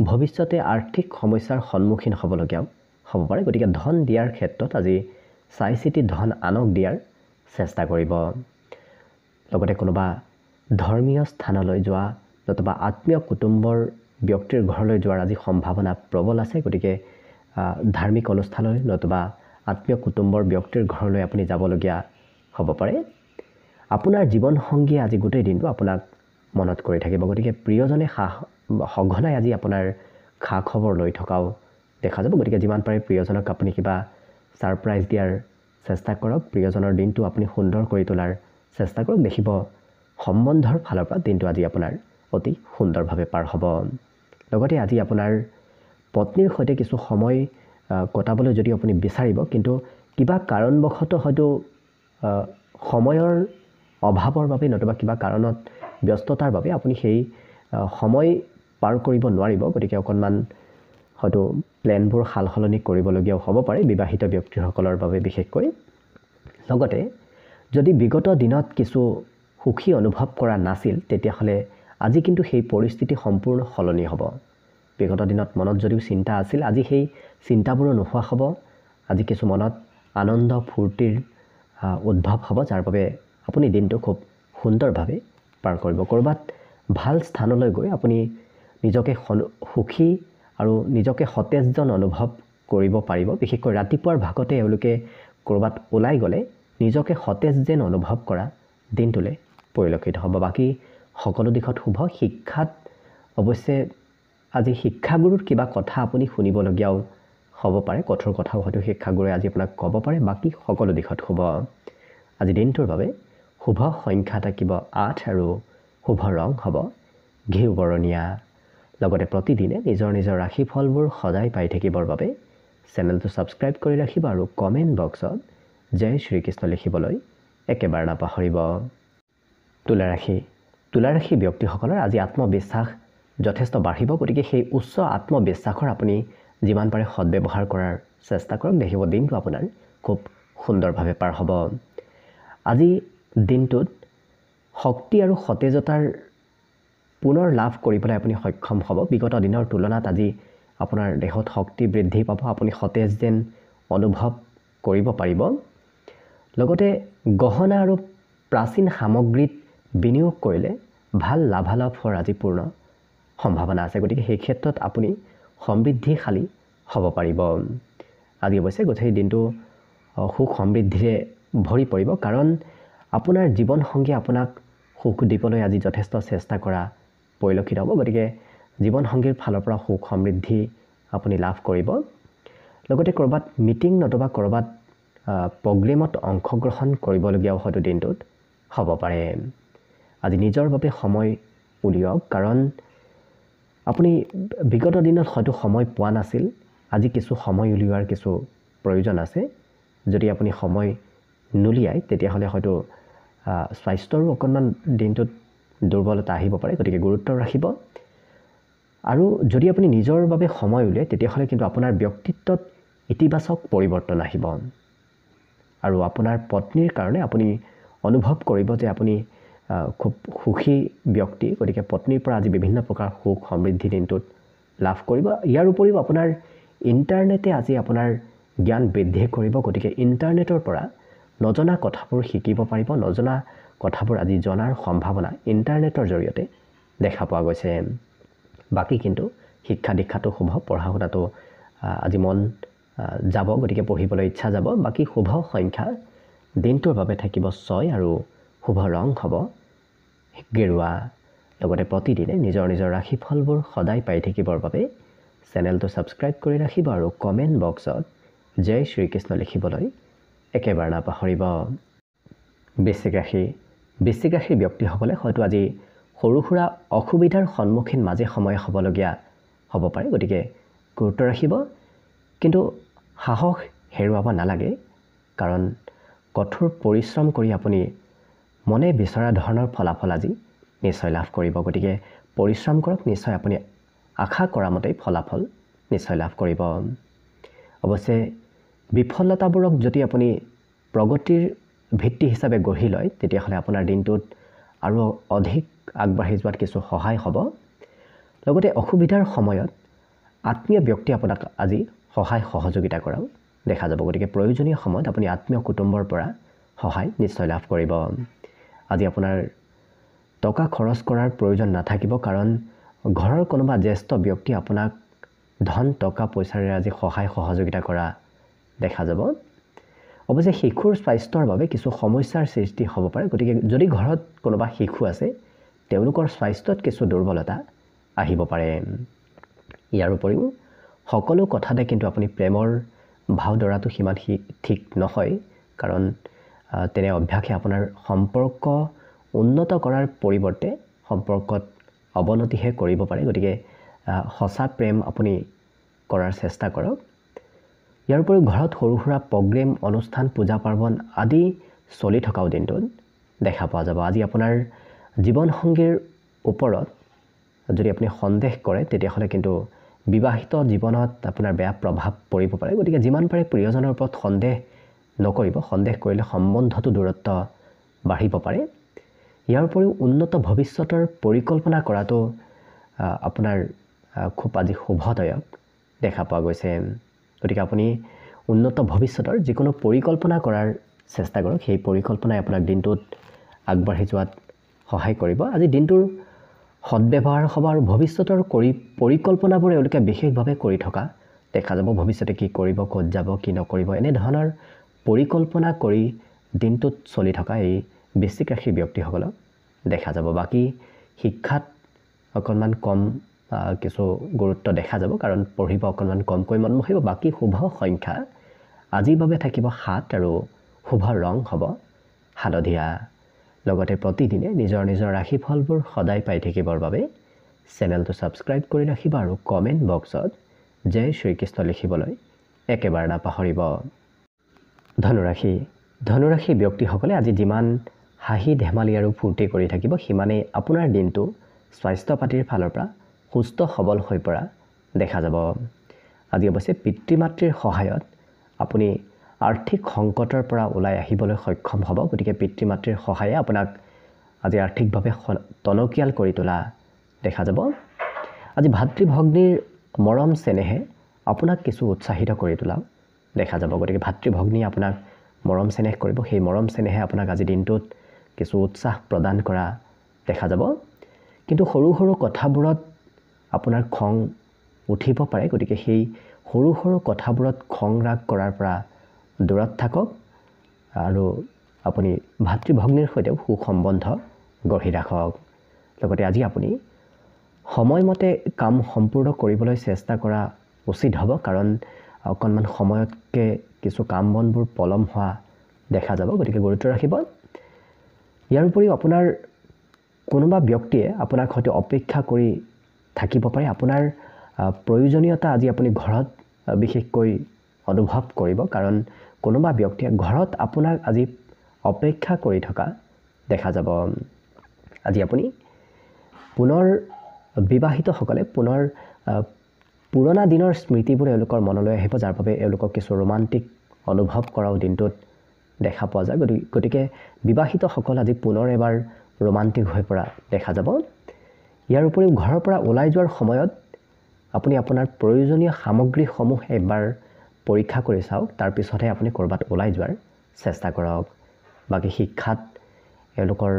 [SPEAKER 1] ভৱিষ্যতে আৰ্থিক সমস্যাৰ সন্মুখীন হ'বলগীয়াও হ'ব পাৰে। গতিকে ধন দিয়াৰ ক্ষেত্ৰত আজি চাই চিতি ধন আনক দিয়াৰ চেষ্টা কৰিব। লগতে কোনোবা ধৰ্মীয় স্থানলৈ যোৱা নতুবা আত্মীয় কুটুম্বৰ ব্যক্তিৰ ঘৰলৈ যোৱাৰ আজি সম্ভাৱনা প্ৰবল আছে। গতিকে ধাৰ্মিক অনুষ্ঠানলৈ নতুবা আত্মীয় কুটুম্বৰ ব্যক্তিৰ ঘৰলৈ আপুনি যাবলগীয়া হ'ব পাৰে। আপোনাৰ জীৱনসংগীয়ে আজি গোটেই দিনটো আপোনাক মনত কৰি থাকিব। গতিকে প্ৰিয়জনে সঘনাই আজি আপোনাৰ খা খবৰ লৈ থকাও দেখা যাব। গতিকে যিমান পাৰে প্ৰিয়জনক আপুনি কিবা ছাৰপ্ৰাইজ দিয়াৰ চেষ্টা কৰক, প্ৰিয়জনৰ দিনটো আপুনি সুন্দৰ কৰি তোলাৰ চেষ্টা কৰক। দেখিব সম্বন্ধৰ ফালৰ পৰা দিনটো আজি আপোনাৰ অতি সুন্দৰভাৱে পাৰ হ'ব। লগতে আজি আপোনাৰ পত্নীৰ সৈতে কিছু সময় কটাবলৈ যদি আপুনি বিচাৰিব, কিন্তু কিবা কাৰণবশতঃ হয়তো সময়ৰ অভাৱৰ বাবে নতুবা কিবা কাৰণত ব্যস্ততাৰ বাবে আপুনি সেই সময় পাৰ কৰিব নোৱাৰিব। গতিকে অকণমান হয়তো প্লেনবোৰ সাল সলনি কৰিবলগীয়াও হ'ব পাৰে বিবাহিত ব্যক্তিসকলৰ বাবে বিশেষকৈ। লগতে যদি বিগত দিনত কিছু সুখী অনুভৱ কৰা নাছিল, তেতিয়াহ'লে আজি কিন্তু সেই পৰিস্থিতি সম্পূৰ্ণ সলনি হ'ব। বিগত দিনত মনত যদিও চিন্তা আছিল, আজি সেই চিন্তাবোৰো নোহোৱা হ'ব। আজি কিছু মনত আনন্দ ফূৰ্তিৰ উদ্ভৱ হ'ব, যাৰ বাবে আপুনি দিনটো খুব সুন্দৰভাৱে পাৰ কৰিব। ক'ৰবাত ভাল স্থানলৈ গৈ আপুনি নিজকে সুখী আৰু নিজকে সতেজ যেন অনুভৱ কৰিব পাৰিব। বিশেষকৈ ৰাতিপুৱাৰ ভাগতে এওঁলোকে ক'ৰবাত ওলাই গ'লে নিজকে সতেজ যেন অনুভৱ কৰা দিনটোলৈ পৰিলক্ষিত হ'ব। বাকী সকলো দিশত শুভ। শিক্ষাত অৱশ্যে আজি শিক্ষাগুৰুৰ কিবা কথা আপুনি শুনিবলগীয়াও হ'ব পাৰে, কঠোৰ কথাও হয়তো শিক্ষাগুৰুৱে আজি আপোনাক ক'ব পাৰে। বাকী সকলো দিশত শুভ। আজি দিনটোৰ বাবে শুভ সংখ্যা থাকিব 8 আৰু শুভ ৰং হ'ব ঘিউ বৰণীয়া। লগতে প্ৰতিদিনে নিজৰ নিজৰ ৰাশিফলবোৰ সদায় পাই থাকিবৰ বাবে চেনেলটো ছাবস্ক্ৰাইব কৰি ৰাখিব আৰু কমেণ্ট বক্সত জয় শ্ৰীকৃষ্ণ লিখিবলৈ একেবাৰে নাপাহৰিব। তুলা ৰাশি ব্যক্তিসকলৰ আজি আত্মবিশ্বাস যথেষ্ট বাঢ়িব। গতিকে সেই উচ্চ আত্মবিশ্বাসৰ আপুনি যিমান পাৰে সদ্ব্যৱহাৰ কৰাৰ চেষ্টা কৰক। দেখিব দিনটো আপোনাৰ খুব সুন্দৰভাৱে পাৰ হ'ব। আজি দিনটোত শক্তি আৰু সতেজতাৰ পুনৰ লাভ কৰিবলৈ আপুনি সক্ষম হ'ব। বিগত দিনৰ তুলনাত আজি আপোনাৰ দেহত শক্তি বৃদ্ধি পাব, আপুনি সতেজ যেন অনুভৱ কৰিব পাৰিব। লগতে গহনা আৰু প্ৰাচীন সামগ্ৰীত বিনিয়োগ কৰিলে ভাল লাভালাভ হোৱাৰ আজি পূৰ্ণ সম্ভাৱনা আছে। গতিকে সেই ক্ষেত্ৰত আপুনি সমৃদ্ধিশালী হ'ব পাৰিব। আজি অৱশ্যে গোটেই দিনটো সুখ সমৃদ্ধিৰে ভৰি পৰিব, কাৰণ আপোনাৰ জীৱনসংগীয়ে আপোনাক সুখ দিবলৈ আজি যথেষ্ট চেষ্টা কৰা পৰিলক্ষিত হ'ব। গতিকে জীৱনসংগীৰ ফালৰ পৰা সুখ সমৃদ্ধি আপুনি লাভ কৰিব। লগতে ক'ৰবাত মিটিং নতুবা ক'ৰবাত প্ৰগ্ৰেমত অংশগ্ৰহণ কৰিবলগীয়াও হয়তো দিনটোত হ'ব পাৰে। আজি নিজৰ বাবে সময় উলিয়াওক, কাৰণ আপুনি বিগত দিনত হয়তো সময় পোৱা নাছিল। আজি কিছু সময় উলিওৱাৰ কিছু প্ৰয়োজন আছে। যদি আপুনি সময় নুলিয়ায় তেতিয়াহ'লে হয়তো স্বাস্থ্যৰো অকণমান দিনটোত দুৰ্বলতা আহিব পাৰে। গতিকে গুৰুত্ব ৰাখিব। আৰু যদি আপুনি নিজৰ বাবে সময় উলিয়ায় তেতিয়াহ'লে কিন্তু আপোনাৰ ব্যক্তিত্বত ইতিবাচক পৰিৱৰ্তন আহিব। আৰু আপোনাৰ পত্নীৰ কাৰণে আপুনি অনুভৱ কৰিব যে আপুনি খুব সুখী ব্যক্তি। গতিকে পত্নীৰ পৰা আজি বিভিন্ন প্ৰকাৰ সুখ সমৃদ্ধি দিনটোত লাভ কৰিব। ইয়াৰ উপৰিও আপোনাৰ ইণ্টাৰনেটে আজি আপোনাৰ জ্ঞান বৃদ্ধি কৰিব। গতিকে ইণ্টাৰনেটৰ পৰা নজনা কথাবোৰ শিকিব পাৰিব। নজনা কথাবোৰ আজি জনাৰ সম্ভাৱনা ইণ্টাৰনেটৰ জৰিয়তে দেখা পোৱা গৈছে। বাকী কিন্তু শিক্ষা দীক্ষাটো শুভ, পঢ়া শুনাটো আজি মন যাব, গতিকে পঢ়িবলৈ ইচ্ছা যাব। বাকী শুভ সংখ্যা দিনটোৰ বাবে থাকিব 6 আৰু শুভ ৰং হ'ব গেৰুৱা। লগতে প্ৰতিদিনে নিজৰ নিজৰ ৰাশিফলবোৰ সদায় পাই থাকিবৰ বাবে চেনেলটো ছাবস্ক্ৰাইব কৰি ৰাখিব আৰু কমেণ্ট বক্সত জয় শ্ৰীকৃষ্ণ লিখিবলৈ একেবাৰে নাপাহৰিব। বৃশ্চিক ৰাশিৰ ব্যক্তিসকলে হয়তো আজি সৰু সুৰা অসুবিধাৰ সন্মুখীন মাজে সময়ে হ'বলগীয়া হ'ব পাৰে। গতিকে গুৰুত্ব ৰাখিব, কিন্তু সাহস হেৰুৱাব নালাগে, কাৰণ কঠোৰ পৰিশ্ৰম কৰি আপুনি মনে বিচৰা ধৰণৰ ফলাফল আজি নিশ্চয় লাভ কৰিব। গতিকে পৰিশ্ৰম কৰক, নিশ্চয় আপুনি আশা কৰা মতেই ফলাফল নিশ্চয় লাভ কৰিব। অৱশ্যে বিফলতাবোৰক যদি আপুনি প্ৰগতিৰ ভিত্তি হিচাপে গঢ়ি লয় তেতিয়াহ'লে আপোনাৰ দিনটোত আৰু অধিক আগবাঢ়ি যোৱাত কিছু সহায় হ'ব। লগতে অসুবিধাৰ সময়ত আত্মীয় ব্যক্তি আপোনাক আজি সহায় সহযোগিতা কৰাও দেখা যাব। গতিকে প্ৰয়োজনীয় সময়ত আপুনি আত্মীয় কুটুম্বৰ পৰা সহায় নিশ্চয় লাভ কৰিব। আজি আপোনাৰ টকা খৰচ কৰাৰ প্ৰয়োজন নাথাকিব, কাৰণ ঘৰৰ কোনোবা জ্যেষ্ঠ ব্যক্তি আপোনাক ধন টকা পইচাৰে আজি সহায় সহযোগিতা কৰা দেখা যাব। অৱশ্যে শিশুৰ স্বাস্থ্যৰ বাবে কিছু সমস্যাৰ সৃষ্টি হ'ব পাৰে। গতিকে যদি ঘৰত কোনোবা শিশু আছে তেওঁলোকৰ স্বাস্থ্যত কিছু দুৰ্বলতা আহিব পাৰে। ইয়াৰ উপৰিও সকলো কথাতে কিন্তু আপুনি প্ৰেমৰ ভাও ধৰাটো সিমান ঠিক নহয়, কাৰণ তেনে অভ্যাসে আপোনাৰ সম্পৰ্ক উন্নত কৰাৰ পৰিৱৰ্তে সম্পৰ্কত অৱনতিহে কৰিব পাৰে। গতিকে সঁচা প্ৰেম আপুনি কৰাৰ চেষ্টা কৰক। ইয়াৰ উপৰিও ঘৰত সৰু সুৰা প্ৰগ্ৰেম অনুষ্ঠান পূজা পাৰ্বণ আদি চলি থকাও দিনটোত দেখা পোৱা যাব। আজি আপোনাৰ জীৱনসংগীৰ ওপৰত যদি আপুনি সন্দেহ কৰে তেতিয়াহ'লে কিন্তু বিবাহিত জীৱনত আপোনাৰ বেয়া প্ৰভাৱ পৰিব পাৰে। গতিকে যিমান পাৰে প্ৰিয়জনৰ ওপৰত সন্দেহ নকৰিব। সন্দেহ কৰিলে সম্বন্ধটো দূৰত্ব বাঢ়িব পাৰে। ইয়াৰ উপৰিও উন্নত ভৱিষ্যতৰ পৰিকল্পনা কৰাটো আপোনাৰ খুব আজি শুভদায়ক দেখা পোৱা গৈছে। গতিকে আপুনি উন্নত ভৱিষ্যতৰ যিকোনো পৰিকল্পনা কৰাৰ চেষ্টা কৰক। সেই পৰিকল্পনাই আপোনাক দিনটোত আগবাঢ়ি যোৱাত সহায় কৰিব। আজি দিনটোৰ সদ্ব্যৱহাৰ হ'ব আৰু ভৱিষ্যতৰ পৰিকল্পনাবোৰ এওঁলোকে বিশেষভাৱে কৰি থকা দেখা যাব। ভৱিষ্যতে কি কৰিব, ক'ত যাব, কি নকৰিব, এনেধৰণৰ পৰিকল্পনা কৰি দিনটোত চলি থকা এই বৃশ্চিক ৰাশিৰ ব্যক্তিসকলক দেখা যাব। বাকী শিক্ষাত অকণমান কম কিছু গুৰুত্ব দেখা যাব, কাৰণ পঢ়িব অকণমান কমকৈ মন বহিব। বাকী শুভ সংখ্যা আজিৰ বাবে থাকিব 7 আৰু শুভ ৰং হ'ব হালধীয়া। লগতে প্ৰতিদিনে নিজৰ নিজৰ ৰাশিফলবোৰ সদায় পাই থাকিবৰ বাবে চেনেলটো ছাবস্ক্ৰাইব কৰি ৰাখিব আৰু কমেণ্ট বক্সত জয় শ্ৰীকৃষ্ণ লিখিবলৈ একেবাৰে নাপাহৰিব। ধনুৰাশি ব্যক্তিসকলে আজি যিমান হাঁহি ধেমালি আৰু ফূৰ্তি কৰি থাকিব সিমানেই আপোনাৰ দিনটো স্বাস্থ্য পাতিৰ ফালৰ পৰা সুস্থ সবল হৈ পৰা দেখা যাব। আজি অৱশ্যে পিতৃ মাতৃৰ সহায়ত আপুনি আৰ্থিক সংকটৰ পৰা ওলাই আহিবলৈ সক্ষম হ'ব। গতিকে পিতৃ মাতৃৰ সহায়ে আপোনাক আজি আৰ্থিকভাৱে টনকিয়াল কৰি তোলা দেখা যাব। আজি ভাতৃ ভগ্নীৰ মৰম চেনেহে আপোনাক কিছু উৎসাহিত কৰি তোলা দেখা যাব। গতিকে ভাতৃ ভগ্নী আপোনাক মৰম চেনেহ কৰিব। সেই মৰম চেনেহে আপোনাক আজি দিনটোত কিছু উৎসাহ প্ৰদান কৰা দেখা যাব। কিন্তু সৰু সৰু কথাবোৰত আপোনাৰ খং উঠিব পাৰে। গতিকে সেই সৰু সৰু কথাবোৰত খং ৰাগ কৰাৰ পৰা দূৰত থাকক আৰু আপুনি ভাতৃ ভগ্নীৰ সৈতেও সুসম্বন্ধ গঢ়ি ৰাখক। লগতে আজি আপুনি সময়মতে কাম সম্পূৰ্ণ কৰিবলৈ চেষ্টা কৰা উচিত হ'ব, কাৰণ অকণমান সময়তকৈ কিছু কাম বনবোৰ পলম হোৱা দেখা যাব। গতিকে গুৰুত্ব ৰাখিব। ইয়াৰ উপৰিও আপোনাৰ কোনোবা ব্যক্তিয়ে আপোনাৰ সৈতে অপেক্ষা কৰি থাকিব পাৰে। আপোনাৰ প্ৰয়োজনীয়তা আজি আপুনি ঘৰত বিশেষকৈ অনুভৱ কৰিব, কাৰণ কোনোবা ব্যক্তিয়ে ঘৰত আপোনাক আজি অপেক্ষা কৰি থকা দেখা যাব। আজি আপুনি পুনৰ বিবাহিতসকলে পুনৰ পুৰণা দিনৰ স্মৃতিবোৰ এওঁলোকৰ মনলৈ আহিব, যাৰ বাবে এওঁলোকক কিছু ৰোমান্টিক অনুভৱ কৰাও দিনটোত দেখা পোৱা যায়। গতিকে বিবাহিতসকল আজি পুনৰ এবাৰ ৰোমান্টিক হৈ পৰা দেখা যাব। ইয়াৰ উপৰিও ঘৰৰ পৰা ওলাই যোৱাৰ সময়ত আপুনি আপোনাৰ প্ৰয়োজনীয় সামগ্ৰীসমূহ এবাৰ পৰীক্ষা কৰি চাওক, তাৰপিছতহে আপুনি ক'ৰবাত ওলাই যোৱাৰ চেষ্টা কৰক। বাকী শিক্ষাত এওঁলোকৰ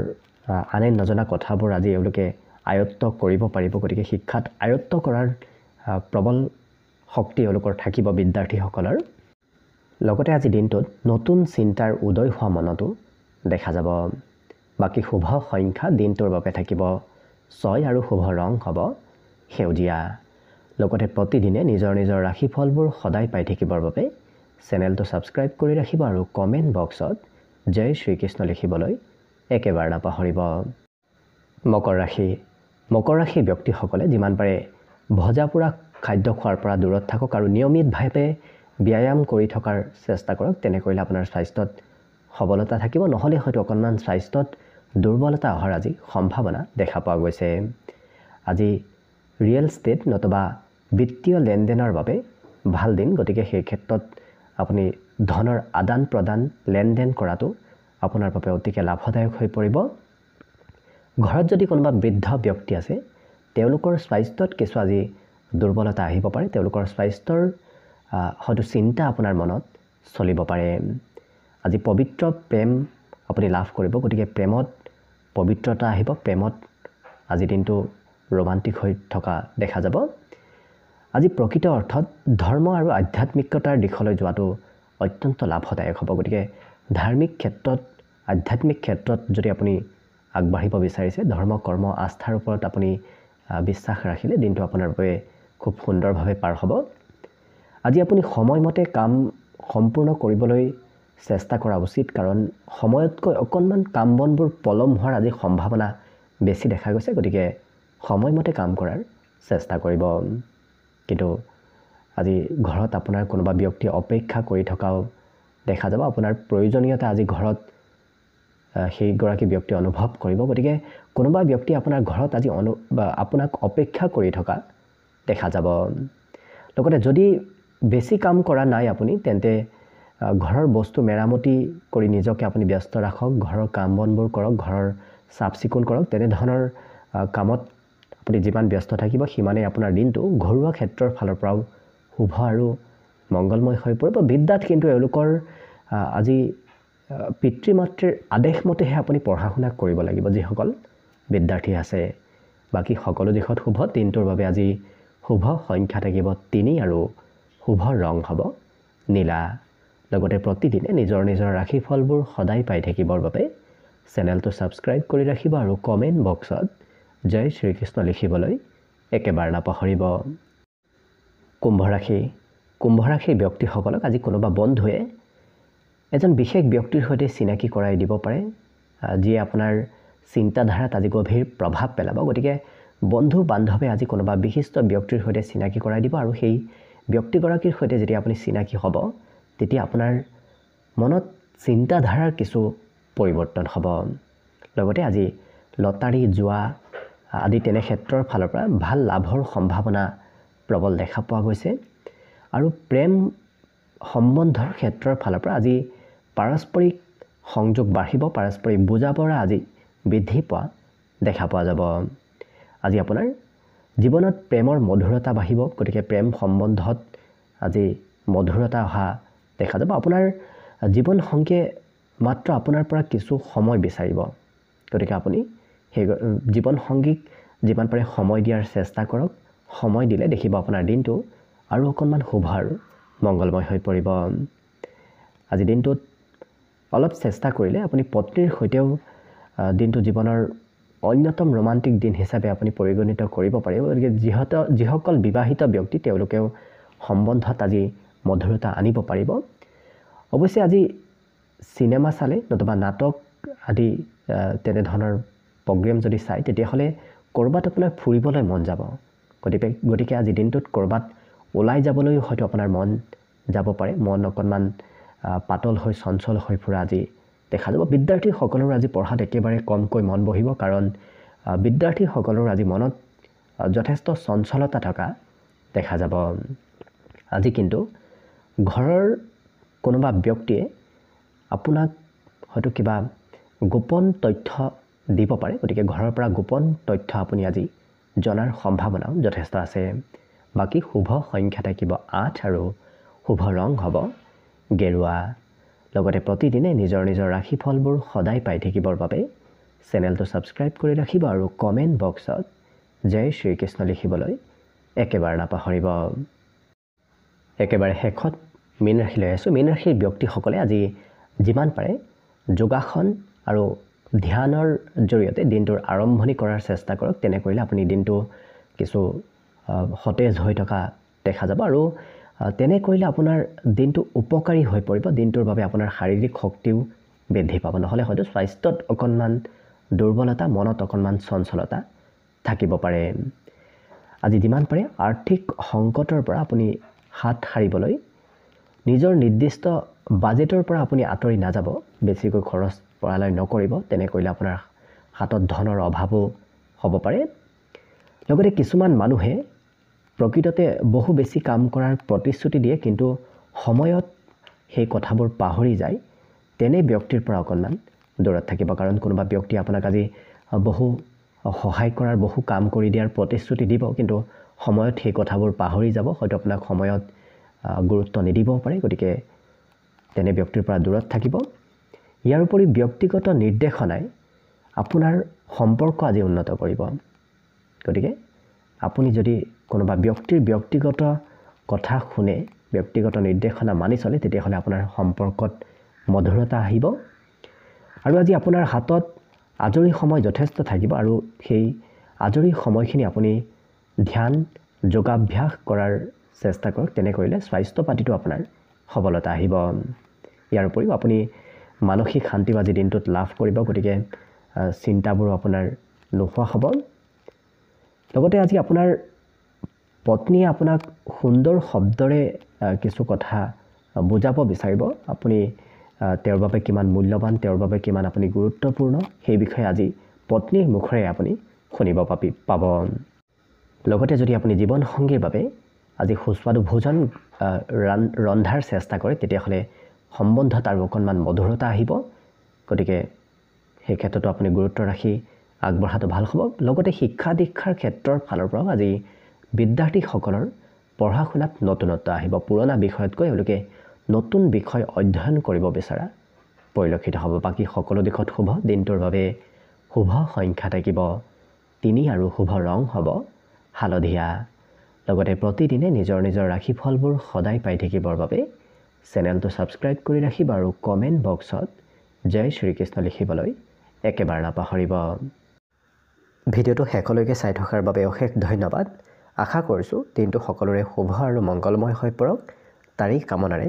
[SPEAKER 1] আনে নজনা কথাবোৰ আজি এওঁলোকে আয়ত্ব কৰিব পাৰিব। গতিকে শিক্ষাত আয়ত্ব কৰাৰ প্ৰবল শক্তি এওঁলোকৰ থাকিব বিদ্যাৰ্থীসকলৰ। লগতে আজি দিনটোত নতুন চিন্তাৰ উদয় হোৱা মনতো দেখা যাব। বাকী শুভ সংখ্যা দিনটোৰ বাবে থাকিব 6 আৰু শুভ ৰং হ'ব সেউজীয়া। লগতে প্ৰতিদিনে নিজৰ নিজৰ ৰাশিফলবোৰ সদায় পাই থাকিবৰ বাবে চেনেলটো ছাবস্ক্ৰাইব কৰি ৰাখিব আৰু কমেণ্ট বক্সত জয় শ্ৰীকৃষ্ণ লিখিবলৈ একেবাৰে নাপাহৰিব। মকৰ ৰাশি ব্যক্তিসকলে যিমান পাৰে ভজা পোৰা খাদ্য খোৱাৰ পৰা দূৰত থাকক আৰু নিয়মিতভাৱে ব্যায়াম কৰি থকাৰ চেষ্টা কৰক। তেনে কৰিলে আপোনাৰ স্বাস্থ্যত সবলতা থাকিব, নহ'লে হয়তো অকণমান স্বাস্থ্যত দুৰ্বলতা অহাৰ আজি সম্ভাৱনা দেখা পোৱা গৈছে। আজি ৰিয়েল ষ্টেট নতুবা বিত্তীয় লেনদেনৰ বাবে ভাল দিন। গতিকে সেই ক্ষেত্ৰত আপুনি ধনৰ আদান প্ৰদান লেনদেন কৰাটো আপোনাৰ বাবে অতিকে লাভদায়ক হৈ পৰিব। ঘৰত যদি কোনোবা বৃদ্ধ ব্যক্তি আছে তেওঁলোকৰ স্বাস্থ্যত কিছু আজি দুৰ্বলতা আহিব পাৰে। তেওঁলোকৰ স্বাস্থ্যৰ হয়তো চিন্তা আপোনাৰ মনত চলিব পাৰে। আজি পবিত্ৰ প্ৰেম আপুনি লাভ কৰিব। গতিকে প্ৰেমত পবিত্ৰতা আহিব। প্ৰেমত আজি দিনটো ৰোমান্টিক হৈ থকা দেখা যাব। আজি প্ৰকৃত অৰ্থত ধৰ্ম আৰু আধ্যাত্মিকতাৰ দিশলৈ যোৱাটো অত্যন্ত লাভদায়ক হ'ব। গতিকে ধাৰ্মিক ক্ষেত্ৰত আধ্যাত্মিক ক্ষেত্ৰত যদি আপুনি আগবাঢ়িব বিচাৰিছে, ধৰ্ম কৰ্ম আস্থাৰ ওপৰত আপুনি বিশ্বাস ৰাখিলে দিনটো আপোনাৰ বাবে খুব সুন্দৰভাৱে পাৰ হ'ব। আজি আপুনি সময়মতে কাম সম্পূৰ্ণ কৰিবলৈ চেষ্টা কৰা উচিত, কাৰণ সময়তকৈ অকণমান কাম বনবোৰ পলম হোৱাৰ আজি সম্ভাৱনা বেছি দেখা গৈছে। গতিকে সময়মতে কাম কৰাৰ চেষ্টা কৰিব। কিন্তু আজি ঘৰত আপোনাৰ কোনোবা ব্যক্তি অপেক্ষা কৰি থকাও দেখা যাব। আপোনাৰ প্ৰয়োজনীয়তা আজি ঘৰত সেইগৰাকী ব্যক্তি অনুভৱ কৰিব। গতিকে কোনোবা ব্যক্তি আপোনাৰ ঘৰত আজি আপোনাক অপেক্ষা কৰি থকা দেখা যাব। লগতে যদি বেছি কাম কৰা নাই আপুনি, তেন্তে ঘৰৰ বস্তু মেৰামতি কৰি নিজকে আপুনি ব্যস্ত ৰাখক। ঘৰৰ কাম বনবোৰ কৰক, ঘৰৰ চাফ চিকুণ কৰক। তেনেধৰণৰ কামত আপুনি যিমান ব্যস্ত থাকিব সিমানেই আপোনাৰ দিনটো ঘৰুৱা ক্ষেত্ৰৰ ফালৰ পৰাও শুভ আৰু মংগলময় হৈ পৰিব। বিদ্যাত কিন্তু এওঁলোকৰ আজি পিতৃ মাতৃৰ আদেশ মতেহে আপুনি পঢ়া শুনা কৰিব লাগিব যিসকল বিদ্যাৰ্থী আছে। বাকী সকলো দিশত শুভ। দিনটোৰ বাবে আজি শুভ সংখ্যা থাকিব 3 আৰু শুভ ৰং হ'ব নীলা। লগতে প্ৰতিদিনে নিজৰ নিজৰ ৰাশিফলবোৰ সদায় পাই থাকিবৰ বাবে চেনেলটো ছাবস্ক্ৰাইব কৰি ৰাখিব আৰু কমেণ্ট বক্সত জয় শ্ৰীকৃষ্ণ লিখিবলৈ একেবাৰে নাপাহৰিব। কুম্ভ ৰাশি। কুম্ভ ৰাশিৰ ব্যক্তিসকলক আজি কোনোবা বন্ধুৱে এজন বিশেষ ব্যক্তিৰ সৈতে চিনাকি কৰাই দিব পাৰে, যিয়ে আপোনাৰ চিন্তাধাৰাত আজি গভীৰ প্ৰভাৱ পেলাব। গতিকে বন্ধু বান্ধৱে আজি কোনোবা বিশিষ্ট ব্যক্তিৰ সৈতে চিনাকি কৰাই দিব আৰু সেই ব্যক্তিগৰাকীৰ সৈতে যেতিয়া আপুনি চিনাকি হ'ব তেতিয়া আপোনাৰ মনত চিন্তাধাৰাৰ কিছু পৰিৱৰ্তন হ'ব। লগতে আজি লটাৰী জুৱা আদি তেনে ক্ষেত্ৰৰ ফালৰ পৰা ভাল লাভৰ সম্ভাৱনা প্ৰবল দেখা পোৱা গৈছে। আৰু প্ৰেম সম্বন্ধৰ ক্ষেত্ৰৰ ফালৰ পৰা আজি পাৰস্পৰিক সংযোগ বাঢ়িব। পাৰস্পৰিক বুজাপৰা আজি বৃদ্ধি পোৱা দেখা পোৱা যাব। আজি আপোনাৰ জীৱনত প্ৰেমৰ মধুৰতা বাঢ়িব। গতিকে প্ৰেম সম্বন্ধত আজি মধুৰতা অহা দেখা যাব। আপোনাৰ জীৱন সংগীয়ে মাত্ৰ আপোনাৰ পৰা কিছু সময় বিচাৰিব। গতিকে আপুনি সেই জীৱন সংগীক যিমান পাৰে সময় দিয়াৰ চেষ্টা কৰক। সময় দিলে দেখিব আপোনাৰ দিনটো আৰু অকণমান শুভ আৰু মংগলময় হৈ পৰিব। আজি দিনটোত অলপ চেষ্টা কৰিলে আপুনি পত্নীৰ সৈতেও দিনটো জীৱনৰ অন্যতম ৰোমান্টিক দিন হিচাপে আপুনি পৰিগণিত কৰিব পাৰিব। গতিকে যিসকল বিবাহিত ব্যক্তি তেওঁলোকেও সম্বন্ধত আজি মধুৰতা আনিব পাৰিব। অৱশ্যে আজি চিনেমা চালে নতুবা নাটক আদি তেনেধৰণৰ প্ৰগ্ৰেম যদি চায় তেতিয়াহ'লে ক'ৰবাত আপোনাৰ ফুৰিবলৈ মন যাব। গতিকে আজি দিনটোত ক'ৰবাত ওলাই যাবলৈও হয়তো আপোনাৰ মন যাব পাৰে। মন অকণমান পাতল হৈ চঞ্চল হৈ ফুৰা আজি দেখা যাব। বিদ্যাৰ্থীসকলৰ আজি পঢ়াত একেবাৰে কমকৈ মন বহিব, কাৰণ বিদ্যাৰ্থীসকলৰ আজি মনত যথেষ্ট চঞ্চলতা থকা দেখা যাব। আজি কিন্তু ঘৰৰ কোনোবা ব্যক্তিয়ে আপোনাক হয়তো কিবা গোপন তথ্য দিব পাৰে। গতিকে ঘৰৰ পৰা গোপন তথ্য আপুনি আজি জনাৰ সম্ভাৱনাও যথেষ্ট আছে। বাকী শুভ সংখ্যা থাকিব 8 আৰু শুভ ৰং হ'ব গেৰুৱা। লগতে প্ৰতিদিনে নিজৰ নিজৰ ৰাশিফলবোৰ সদায় পাই থাকিবৰ বাবে চেনেলটো ছাবস্ক্ৰাইব কৰি ৰাখিব আৰু কমেণ্ট বক্সত জয় শ্ৰীকৃষ্ণ লিখিবলৈ একেবাৰে নাপাহৰিব। একেবাৰে শেষত মীন ৰাশিলৈ আছোঁ। মীন ৰাশিৰ ব্যক্তিসকলে আজি যিমান পাৰে যোগাসন আৰু ধ্যানৰ জৰিয়তে দিনটোৰ আৰম্ভণি কৰাৰ চেষ্টা কৰক। তেনে কৰিলে আপুনি দিনটো কিছু সতেজ হৈ থকা দেখা যাব আৰু তেনে কৰিলে আপোনাৰ দিনটো উপকাৰী হৈ পৰিব। দিনটোৰ বাবে আপোনাৰ শাৰীৰিক শক্তিও বৃদ্ধি পাব। নহ'লে হয়তো স্বাস্থ্যত অকণমান দুৰ্বলতা, মনত অকণমান চঞ্চলতা থাকিব পাৰে। আজি যিমান পাৰে আৰ্থিক সংকটৰ পৰা আপুনি হাত সাৰিবলৈ নিজৰ নিৰ্দিষ্ট বাজেটৰ পৰা আপুনি আঁতৰি নাযাব। বেছিকৈ খৰচ পৰালৈ নকৰিব। তেনে কৰিলে আপোনাৰ হাতত ধনৰ অভাৱো হ'ব পাৰে। লগতে কিছুমান মানুহে প্ৰকৃততে বহু বেছি কাম কৰাৰ প্ৰতিশ্ৰুতি দিয়ে কিন্তু সময়ত সেই কথাবোৰ পাহৰি যায় তেনে ব্যক্তিৰ পৰা অকণমান দূৰত থাকিব কাৰণ কোনোবা ব্যক্তি আপোনাক আজি বহু সহায় কৰাৰ বহু কাম কৰি দিয়াৰ প্ৰতিশ্ৰুতি দিব কিন্তু সময়ত সেই কথাবোৰ পাহৰি যাব হয়তো আপোনাক সময়ত গুৰুত্ব নিদিব পাৰে গতিকে তেনে ব্যক্তিৰ পৰা দূৰত থাকিব ইয়াৰ উপৰি ব্যক্তিগত নিৰ্দেশনাই আপোনাৰ সম্পৰ্ক আজি উন্নত কৰিব গতিকে আপুনি যদি কোনোবা ব্যক্তিৰ ব্যক্তিগত কথা শুনে ব্যক্তিগত নিৰ্দেশনা মানি চলে তেতিয়াহ'লে আপোনাৰ সম্পৰ্কত মধুৰতা আহিব আৰু আজি আপোনাৰ হাতত আজৰি সময় যথেষ্ট থাকিব আৰু সেই আজৰি সময়খিনি আপুনি ধ্যান যোগাভ্যাস কৰাৰ চেষ্টা কৰক তেনে কৰিলে স্বাস্থ্য পাতিটো আপোনাৰ সবলতা আহিব ইয়াৰ উপৰিও আপুনি মানসিক শান্তি আজি দিনটোত লাভ কৰিব গতিকে চিন্তাবোৰ আপোনাৰ নোহোৱা হ'ব লগতে আজি আপোনাৰ পত্নীয়ে আপোনাক সুন্দৰ শব্দৰে কিছু কথা বুজাব বিচাৰিব আপুনি তেওঁৰ বাবে কিমান মূল্যৱান তেওঁৰ বাবে কিমান আপুনি গুৰুত্বপূৰ্ণ সেই বিষয়ে আজি পত্নীৰ মুখৰে আপুনি শুনিব পাব লগতে যদি আপুনি জীৱন সংগীৰ বাবে আজি সুস্বাদু ভোজন ৰন্ধাৰ চেষ্টা কৰে তেতিয়াহ'লে সম্বন্ধত আৰু অকণমান মধুৰতা আহিব গতিকে সেই ক্ষেত্ৰতো আপুনি গুৰুত্ব ৰাখি আগবঢ়াটো ভাল হ'ব লগতে শিক্ষা দীক্ষাৰ ক্ষেত্ৰৰ ফালৰ পৰাও আজি বিদ্যাৰ্থীসকলৰ পঢ়া শুনাত নতুনত্ব আহিব পুৰণা বিষয়তকৈ এওঁলোকে নতুন বিষয় অধ্যয়ন কৰিব বিচৰা পৰিলক্ষিত হ'ব বাকী সকলো দিশত শুভ দিনটোৰ বাবে শুভ সংখ্যা থাকিব 3 আৰু শুভ ৰং হ'ব হালধীয়া লগতে প্ৰতিদিনে নিজৰ নিজৰ ৰাশিফলবোৰ সদায় পাই থাকিবৰ বাবে চেনেলটো ছাবস্ক্ৰাইব কৰি ৰাখিব আৰু কমেণ্ট বক্সত জয় শ্ৰীকৃষ্ণ লিখিবলৈ একেবাৰে নাপাহৰিব ভিডিঅ'টো শেষলৈকে চাই থকাৰ বাবে অশেষ ধন্যবাদ আশা কৰিছোঁ দিনটো সকলোৰে শুভ আৰু মংগলময় হৈ পৰক তাৰেই কামনাৰে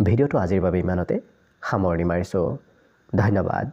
[SPEAKER 1] ভিডিঅ'টো আজিৰ বাবে ইমানতে সামৰণি মাৰিছোঁ ধন্যবাদ